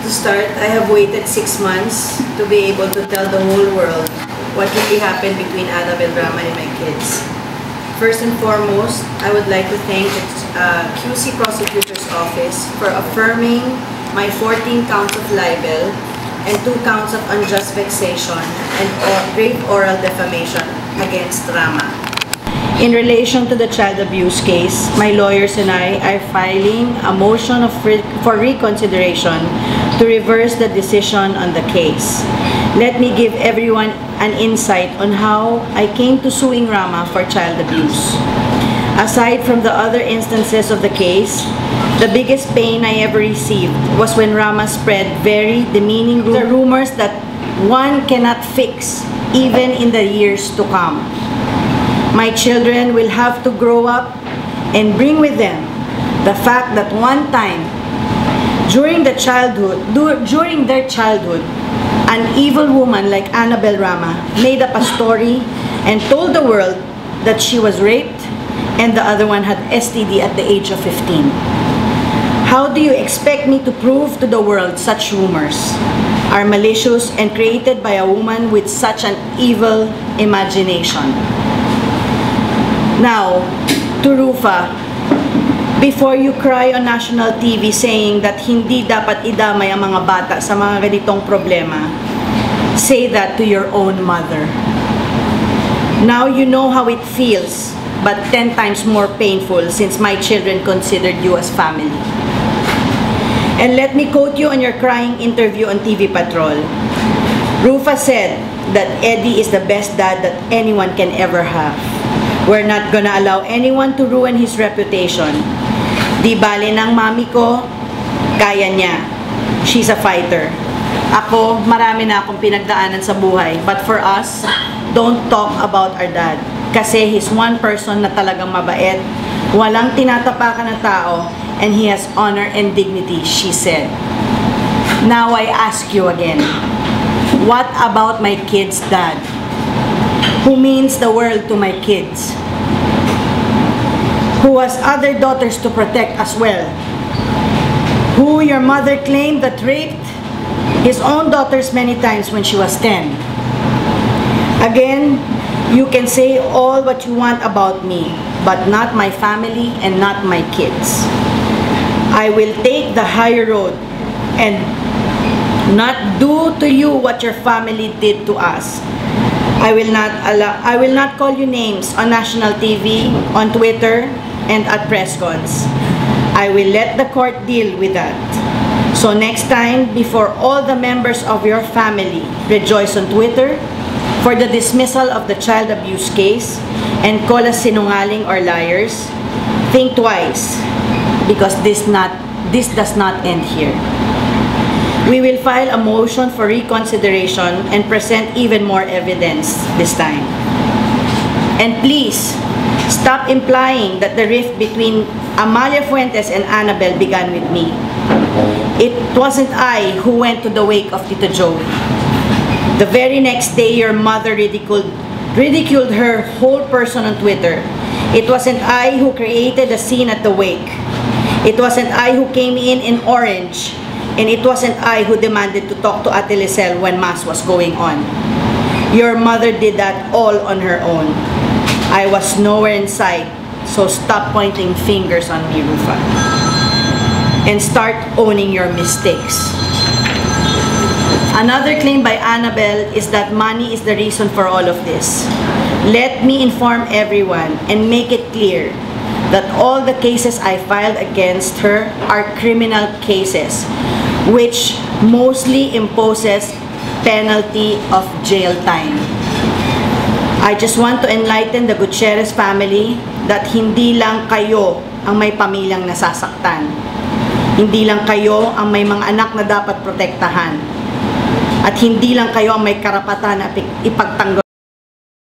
To start, I have waited 6 months to be able to tell the whole world what really happened between Annabel Rama and my kids. First and foremost, I would like to thank the QC Prosecutor's Office for affirming my 14 counts of libel and 2 counts of unjust vexation and grave oral defamation against Rama. In relation to the child abuse case, my lawyers and I are filing a motion for reconsideration to reverse the decision on the case. Let me give everyone an insight on how I came to suing Rama for child abuse. Aside from the other instances of the case, the biggest pain I ever received was when Rama spread very demeaning rumors that one cannot fix even in the years to come. My children will have to grow up and bring with them the fact that one time during their childhood, an evil woman like Annabel Rama made up a story and told the world that she was raped and the other one had STD at the age of 15. How do you expect me to prove to the world such rumors are malicious and created by a woman with such an evil imagination? Now, to Rufa, before you cry on national TV saying that hindi dapat idamay ang mga bata sa mga ganitong problema, say that to your own mother. Now you know how it feels, but 10 times more painful since my children considered you as family. And let me quote you on your crying interview on TV Patrol. Rufa said that Eddie is the best dad that anyone can ever have. We're not gonna allow anyone to ruin his reputation. Di bale ng mami ko, kaya niya. She's a fighter. Ako, marami na akong pinagdaanan sa buhay. But for us, don't talk about our dad. Kasi he's one person na talagang mabait, walang tinatapakan ng tao, and he has honor and dignity, she said. Now I ask you again, what about my kid's dad? Who means the world to my kids? Who has other daughters to protect as well? Who your mother claimed that raped his own daughters many times when she was 10. Again, you can say all what you want about me, but not my family and not my kids. I will take the higher road and not do to you what your family did to us. I will not call you names on national TV, on Twitter, and at press cons. I will let the court deal with that. So next time, before all the members of your family rejoice on Twitter for the dismissal of the child abuse case and call us sinungaling or liars, think twice, because this does not end here. We will file a motion for reconsideration and present even more evidence this time. And please, stop implying that the rift between Amalia Fuentes and Annabel began with me. It wasn't I who went to the wake of Tito Joey. The very next day, your mother ridiculed her whole person on Twitter. It wasn't I who created the scene at the wake. It wasn't I who came in orange. And it wasn't I who demanded to talk to Ate Lisel when Mass was going on. Your mother did that all on her own. I was nowhere in sight, so stop pointing fingers on me, Rufa. And start owning your mistakes. Another claim by Annabel is that money is the reason for all of this. Let me inform everyone and make it clear that all the cases I filed against her are criminal cases, which mostly imposes penalty of jail time. I just want to enlighten the Gutierrez family that hindi lang kayo ang may pamilyang nasasaktan. Hindi lang kayo ang may mga anak na dapat protektahan. At hindi lang kayo ang may karapatan na ipagtanggol